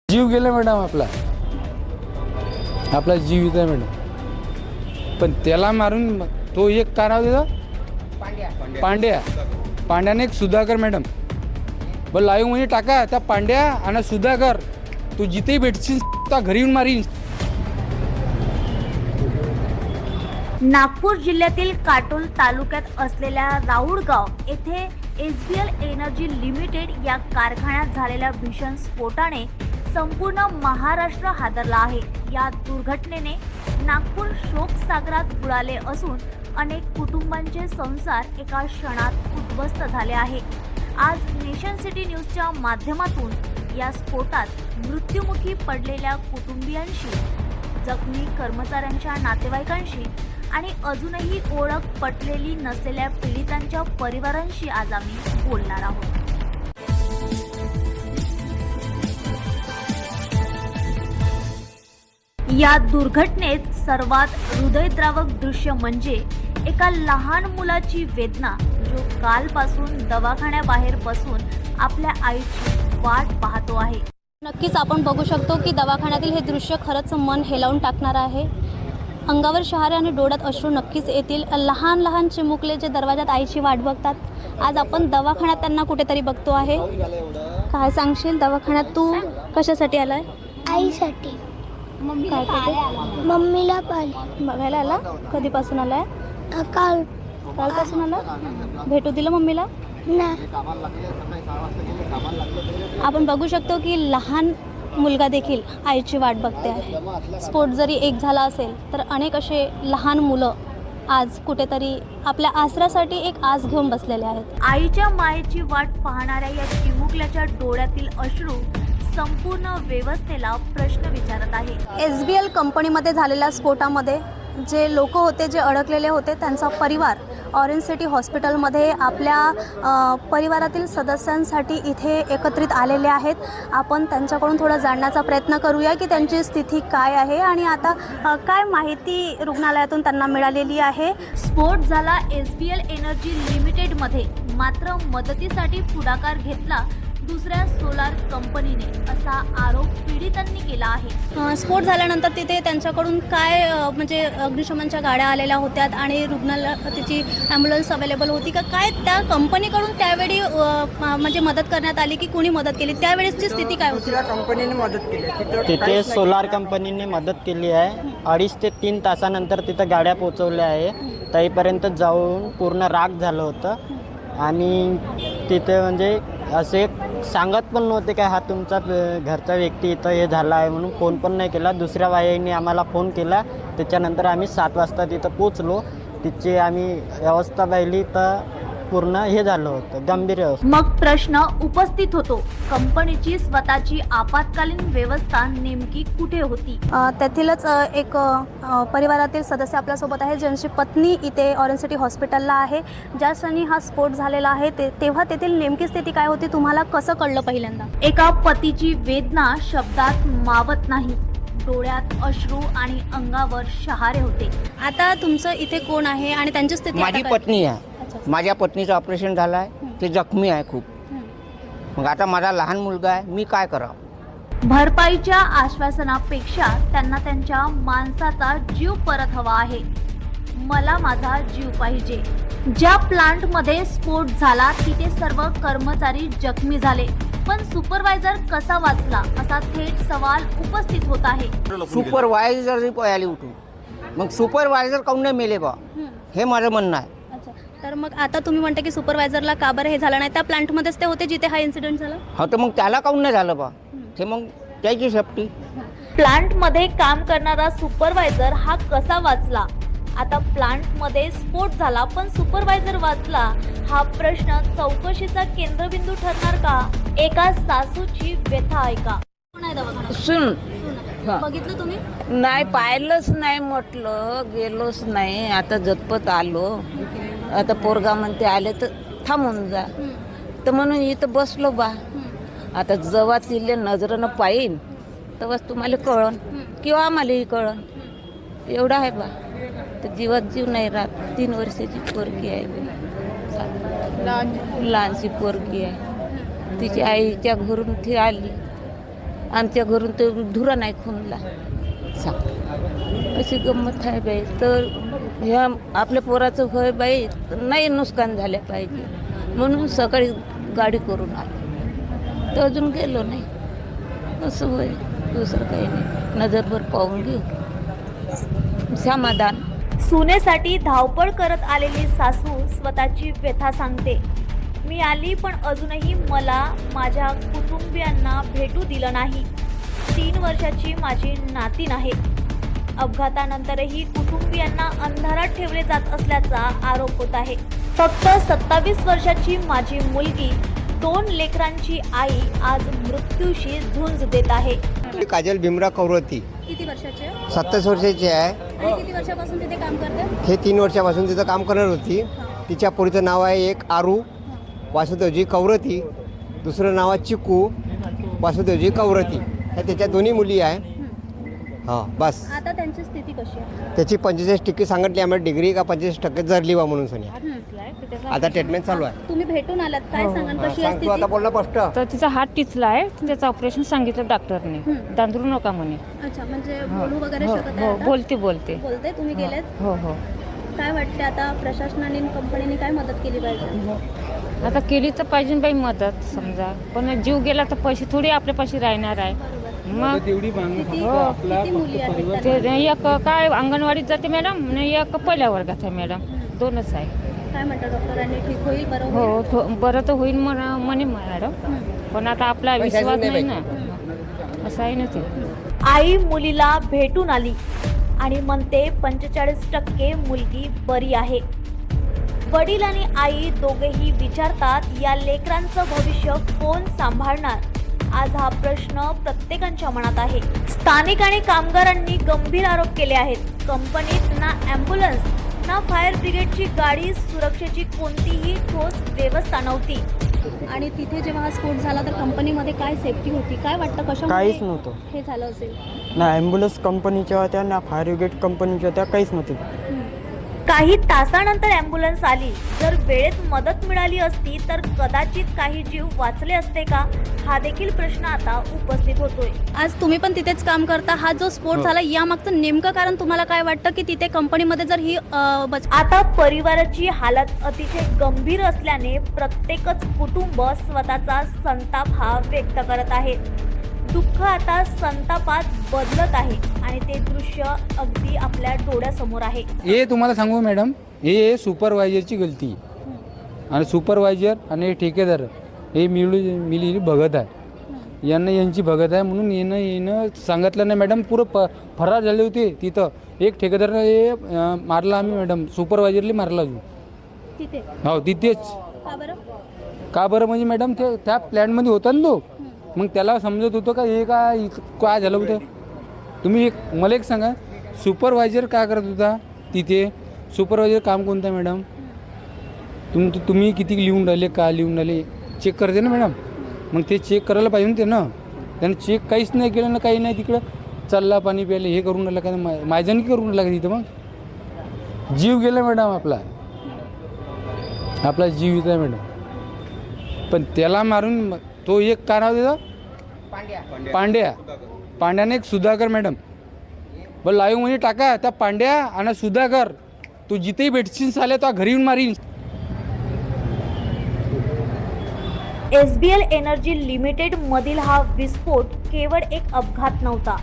जीव गेला मॅडम, आपला जीव इथं मॅडम. पण त्याला मारून तो एक का नाव त्याचं पांड्याने एक सुधाकर मॅडम बरं लाईव्ह मध्ये टाका. त्या पांड्या आणि सुधाकर तू जिथेही भेटशील त्या घरी येऊन मारीन. नागपूर जिल्ह्यातील काटोल तालुक्यात असलेल्या राऊळगाव येथे एसबीएल एनर्जी लिमिटेड या कारखान्यात झालेल्या भीषण स्फोटाने संपूर्ण महाराष्ट्र हादरला आहे. या दुर्घटनेने नागपूर शोकसागरात बुडाले असून अनेक कुटुंबांचे संसार एका क्षणात उद्ध्वस्त झाले आहे. आज नेशन सिटी न्यूजच्या माध्यमातून या स्फोटात मृत्युमुखी पडलेल्या कुटुंबियांशी, जखमी कर्मचाऱ्यांच्या नातेवाईकांशी आणि अजूनही ओळख पटलेली नसलेल्या पीडितांच्या परिवारांशी आज आम्ही बोलणार आहोत. या दुर्घटनेत सर्वात हृदयद्रावक दृश्य म्हणजे एका लहान मुलाची वेदना, जो कालपासून दवाखान्याबाहेर बसून आपल्या आईची वाट पाहतो आहे. नक्कीच आपण बघू शकतो की दवाखान्यातील हे दृश्य खरंच मन हेलावून टाकणार आहे. अंगावर शहारे आणि डोळ्यात अश्रू नक्कीच येतील. लहान लहान चिमुकले जे दरवाजात आईची वाट बघतात. आज आपण दवाखान्यात त्यांना कुठेतरी बघतो आहे. काय सांगशील, दवाखान्यात तू कशासाठी आलाय? आईसाठी. काय करते? मम्मीला पाहिजे. बघायला आला? कधीपासून आलाय? कालपासून आला? भेटू दिलं मम्मीला? नाही. आपण बघू शकतो की लहान मुलगा देखील आईची वाट बघते आहे. स्फोट जरी एक झाला असेल तर अनेक असे लहान मुलं आज कुठेतरी आपल्या आसऱ्यासाठी एक आस घेऊन बसलेले आहेत. आईच्या मायेची वाट पाहणाऱ्या या चिमुकल्याच्या डोळ्यातील अश्रू संपूर्ण व्यवस्थेला प्रश्न विचारत आहे. एसबीएल कंपनीमध्ये झालेल्या स्फोटामध्ये जे लोक होते, जे अडकलेले होते, त्यांचा परिवार ऑरेंज सिटी हॉस्पिटलमध्ये आपल्या परिवारातील सदस्यांसाठी इथे एकत्रित आलेले आहेत. आपण त्यांच्याकडून थोडं जाणण्याचा प्रयत्न करूया की त्यांची स्थिती काय आहे आणि आता काय माहिती रुग्णालयातून त्यांना मिळालेली आहे. स्फोट झाला एसबीएल एनर्जी लिमिटेडमध्ये, मात्र मदतीसाठी पुढाकार घेतला दुसऱ्या सोलार कंपनीने, असा आरोप पीडितांनी केला आहे. स्फोट झाल्यानंतर तिथे त्यांच्याकडून काय म्हणजे अग्निशमनच्या गाड्या आलेल्या होत्या आणि रुग्णालयाची ॲम्ब्युलन्स अवेलेबल होती का? काय त्या कंपनीकडून त्यावेळी म्हणजे मदत करण्यात आली की कुणी मदत केली? त्यावेळेसची स्थिती काय होती? कंपनीने मदत केली. तिथे सोलार कंपनीने मदत केली आहे. 2.5 ते 3 तासानंतर तिथं गाड्या पोचवल्या आहे. तरीपर्यंत जाऊन पूर्ण राग झालं होतं आणि तिथे म्हणजे असे सांगत पण नव्हते काय हा तुमचा घरचा व्यक्ती इथं हे झाला आहे म्हणून. फोन पण नाही केला. दुसऱ्या वाहिनीने आम्हाला फोन केला. त्याच्यानंतर आम्ही 7 वाजता तिथं पोचलो. तिची आम्ही व्यवस्था पाहिली तर पूर्ण हे झालं होतं, गंभीर अवस्था. मग प्रश्न उपस्थित होतो, कंपनीची स्वतःची आपत्कालीन व्यवस्था नेमकी कुठे होती? त्यातीलच एक परिवारातील सदस्य आपल्यासोबत आहे, ज्यांची पत्नी इथे ऑरेंज सिटी हॉस्पिटलला आहे. ज्या क्षणी हा स्फोट झालेला आहे तेव्हा तेथील नेमकी स्थिती काय होती, तुम्हाला कसं कळलं पहिल्यांदा? एका पतीची वेदना शब्दात मावत नाही. डोळ्यात अश्रू आणि अंगावर शहारे होते. आता तुमचं इथे कोण आहे आणि त्यांची स्थिती? माझी पत्नी आहे. माझ्या पत्नीचं ऑपरेशन झालं आहे. ते जखमी आहे खूप. मग आता माझा लहान मुलगा आहे, मी काय करावं? भरपाईच्या आश्वासनापेक्षा त्यांना त्यांच्या माणसाचा जीव परत हवा आहे. मला माझा जीव पाहिजे. ज्या प्लांटमध्ये स्फोट झाला तिथे सर्व कर्मचारी जखमी झाले, पण सुपरवायझर कसा वाचला, असा थेट सवाल उपस्थित होत आहे. सुपरवायझर पळाली उठून, मग सुपरवायझर काऊन नाही मेले बा, हे माझं म्हणणं आहे. तर मग आता तुम्ही म्हणता की सुपरवायझरला का बरं हे झालं नाही? त्या प्लांटमध्येच ते होते जिथे हा इन्सिडेंट झाला. हो, तर मग त्याला काऊन नाही झालं बा, ते मग त्याची सेफ्टी. प्लांटमध्ये काम करणारा सुपरवायझर हा कसा वाचला? आता प्लांटमध्ये स्फोट झाला पण सुपरवायझर वाचला, हा प्रश्न चौकशीचा केंद्रबिंदू ठरणार का? एका सासूची व्यथा ऐका. सुन बघितलं तुम्ही? नाही, पाहिलंच नाही, म्हटलं गेलोच नाही. आता झटपट आलो. आता पोरगा म्हणते आले तर थांबून जा, तर म्हणून इथं बसलो बा. आता जेव्हा तिले नजरेनं पाहिन तेव्हाच तुम्हाला कळन किंवा आम्हालाही कळन. एवढं आहे बा. तर जीवात जीव नाही राहत. 3 वर्षाची पोरगी आहे, लहानशी पोरगी आहे. तिची आईच्या घरून ती आली आमच्या घरून तर धुरा नाही खुनला सांग अशी गंमत आहे बाई. तर ह्या आपल्या पोराचं होय बाई नाही नुकसान झालं पाहिजे म्हणून सकाळी गाडी करून आलो तर अजून गेलो नाही. असं होय, दुसरं काही नाही. नजरभर पाहून घेऊ समाधान. सुनेसाठी धावपळ करत आलेली सासू स्वतःची व्यथा सांगते. मी आली पण अजूनही मला माझ्या कुटुंबियांना भेटू दिलं नाही. 3 वर्षाची माझी नातीन आहे. अपघातानंतरही कुटुंबियांना अंधारात ठेवले जात असल्याचा आरोप होत आहे. फक्त 27 वर्षाची माझी मुलगी 2 लेकरांची आई आज मृत्यूशी झुंज देत आहे. काजल भीमराव कौरवती किती वर्षाचे 27 वर्षाची आहे. आणि किती वर्षापासून तिथे काम करते? हे 3 वर्षापासून तिथं काम करणार होती. तिच्या पोरीचं नाव आहे एक आरू वासुदेवजी कौरती, दुसरं नाव आहे चिकू वासुदेवजी कौरती. ह्या त्याच्या दोन्ही मुली आहे. हां बस. आता त्यांची स्थिती कशी आहे? त्याची 45% सांगितली आम्हाला डिग्री का 45% जरली वा म्हणून सोनिया. आता ट्रीटमेंट चालू आहे. तुम्ही भेटून आलात, काय सांगाल कशी आहे सांगतो आता स्थिती? बोलणं स्पष्ट. तर तिचा हात टिचला आहे, त्याचं ऑपरेशन सांगितलं डॉक्टरने. दांदरू नका म्हणे. अच्छा, म्हणजे बोलू वगैरे हो शकत हो आहे आता? बोलते बोलते. बोलते. तुम्ही गेलेत? हो हो. काय वाटते आता प्रशासनाने कंपनीने काय मदत केली पाहिजे? आता केली तर पाहिजे बाई मदत समजा, पण जीव गेला तर पैसे थोडी आपल्यापाशी राहणार आहे. मग तेवढी मागणी किती फक्त आपला किती मुली आहेत परिवार. त्यांना? ते एक काय अंगणवाडीत जाते मॅडम आणि एक पहिल्या वर्गात आहे मॅडम. 2च आहे. काय म्हणतात डॉक्टरांनी? ठीक होईल, बरं हो होईल? बरं तर होईल म्हणे मॅडम, पण आता आपला विश्वास नाही ना. असं आहे ना ते. आई मुलीला भेटून आली आणि म्हणते 45% मुलगी बरी आहे. वडील आणि आई दोघेही विचारतात, या लेकरांचं भविष्य कोण सांभाळणार? आज हा प्रश्न प्रत्येकाच्या मनात आहे. स्थानिक आणि कामगारांनी गंभीर आरोप केले आहेत. कंपनीत ना ॲम्ब्युलन्स ना फायर ब्रिगेडची गाडी, सुरक्षेची कोणतीही ठोस व्यवस्था नव्हती. आणि तिथे जेव्हा हा स्फोट झाला तर कंपनीमध्ये काय सेफ्टी होती? काय वाटतं काहीच कशामुळे नव्हतं. हे झालं असेल? ना ॲम्ब्युलन्स कंपनीच्या होत्या ना फायर ब्रिगेड कंपनीच्या होत्या, काहीच नव्हते. काही तासानंतर ॲम्ब्युलन्स आली. जर वेळेत मदत मिळाली असती तर कदाचित काही जीव वाचले असते का, हा देखील प्रश्न आता उपस्थित होतोय. आज तुम्ही पण तिथेच काम करता. हा जो स्फोट झाला यामागचं नेमकं कारण तुम्हाला काय वाटतं की तिथे कंपनीमध्ये जर ही आता परिवाराची हालत अतिशय गंभीर असल्याने प्रत्येकच कुटुंब स्वतःचा संताप हा व्यक्त करत आहे. दुःख आता संतापात बदलत आहे आणि ते दृश्य अगदी आपल्या डोळ्यासमोर आहे. हे तुम्हाला सांगू मॅडम, हे सुपरवायझरची गलती आणि सुपरवायझर आणि ठेकेदार हे मिली बघत आहे. यांची बघत आहे म्हणून येणं सांगितलं नाही मॅडम. पुरं फरार झाले होते तिथं. एक ठेकेदारनं हे मारला आम्ही मॅडम, सुपरवायझरली मारला अजून तिथे. हो तिथेच. का बरं? का बरं म्हणजे मॅडम ते त्या प्लॅनमध्ये होता ना तो, मग त्याला समजत होतं का हे काय झालं होतं. तुम्ही मला एक सांगा, सुपरवायझर काय करत होता तिथे? सुपरवायझर काम कोणतं आहे मॅडम? तुम्ही किती लिहून राहिले, का लिहून राहिले चेक करते ना मॅडम. मग ते चेक करायला पाहिजे ते ना. त्यानं चेक काहीच नाही केलं ना, काही नाही. तिकडं चालला पाणी प्यायला हे करून राहिलं का, माझ्याने करून राहिला का तिथं? मग जीव गेला मॅडम आपला जीव येत आहे मॅडम. पण त्याला मारून तो एक काय नाव देतो? पांड्याने एक सुधाकर मॅडम. बरं लाईव्ह मध्ये टाका त्या पांड्या आणि सुधाकर. तू जिथेही भेटशील चाले तो घरी येऊन मारीन. SBL एनर्जी लिमिटेड मधील हा विस्फोट केवळ एक अपघात नव्हता.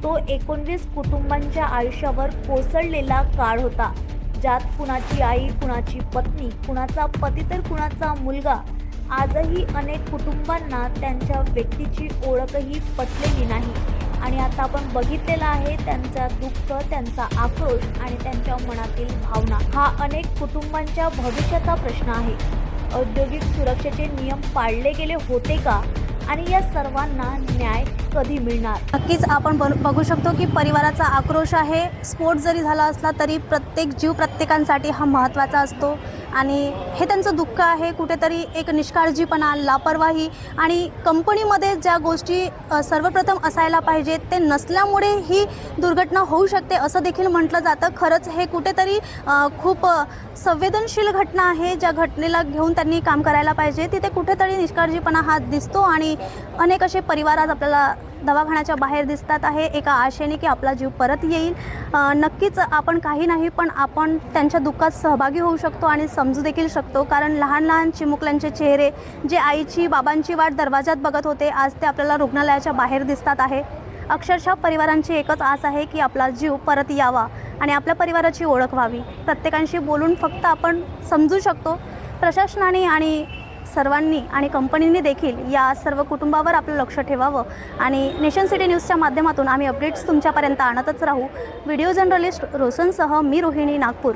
तो 19 कुटुंबांच्या आयुष्यावर कोसळलेला काळ होता, ज्यात कुणाची आई, कुणाची पत्नी, कुणाचा पती तर कुणाचा मुलगा. आजही अनेक कुटुंबांना त्यांच्या व्यक्तीची ओळखही पटलेली नाही. आणि आता आपण बघितलेला आहे त्यांचा दुःख, त्यांचा आक्रोश आणि त्यांच्या मनातील भावना. हा अनेक कुटुंबांच्या भविष्याचा प्रश्न आहे. औद्योगिक सुरक्षेचे नियम पाळले गेले होते का? आणि या सर्वांना न्याय कधी मिळणार? नक्कीच आपण बघू शकतो की परिवाराचा आक्रोश आहे. स्फोट जरी झाला असला तरी प्रत्येक जीव प्रत्येकांसाठी हा महत्त्वाचा असतो आणि हे त्यांचं दुःख आहे. कुठेतरी एक निष्काळजीपणा, लापरवाही आणि कंपनीमध्ये ज्या गोष्टी सर्वप्रथम असायला पाहिजेत ते नसल्यामुळे ही दुर्घटना होऊ शकते असं देखील म्हटलं जातं. खरंच हे कुठेतरी खूप संवेदनशील घटना आहे. ज्या घटनेला घेऊन त्यांनी काम करायला पाहिजे तिथे कुठेतरी निष्काळजीपणा हा दिसतो आणि अनेक असे परिवार आज आपल्याला दवाखान्याच्या बाहेर दिसतात आहे एका आशेने की आपला जीव परत येईल. नक्कीच आपण काही नाही पण आपण त्यांच्या दुःखात सहभागी होऊ शकतो आणि समजू देखील शकतो, कारण लहान लहान चिमुकल्यांचे चेहरे जे आईची बाबांची वाट दरवाजात बघत होते आज ते आपल्याला रुग्णालयाच्या बाहेर दिसतात आहे. अक्षरशः परिवारांची एकच आस आहे की आपला जीव परत यावा आणि आपल्या परिवाराची ओळख व्हावी. प्रत्येकांशी बोलून फक्त आपण समजू शकतो. प्रशासनाने आणि सर्वांनी आणि कंपनीने देखील या सर्व कुटुंबावर आपलं लक्ष ठेवावं आणि नेशन सिटी न्यूजच्या माध्यमातून आम्ही अपडेट्स तुमच्यापर्यंत आणतच राहू. व्हिडिओ जर्नलिस्ट रोशनसह मी रोहिणी, नागपूर.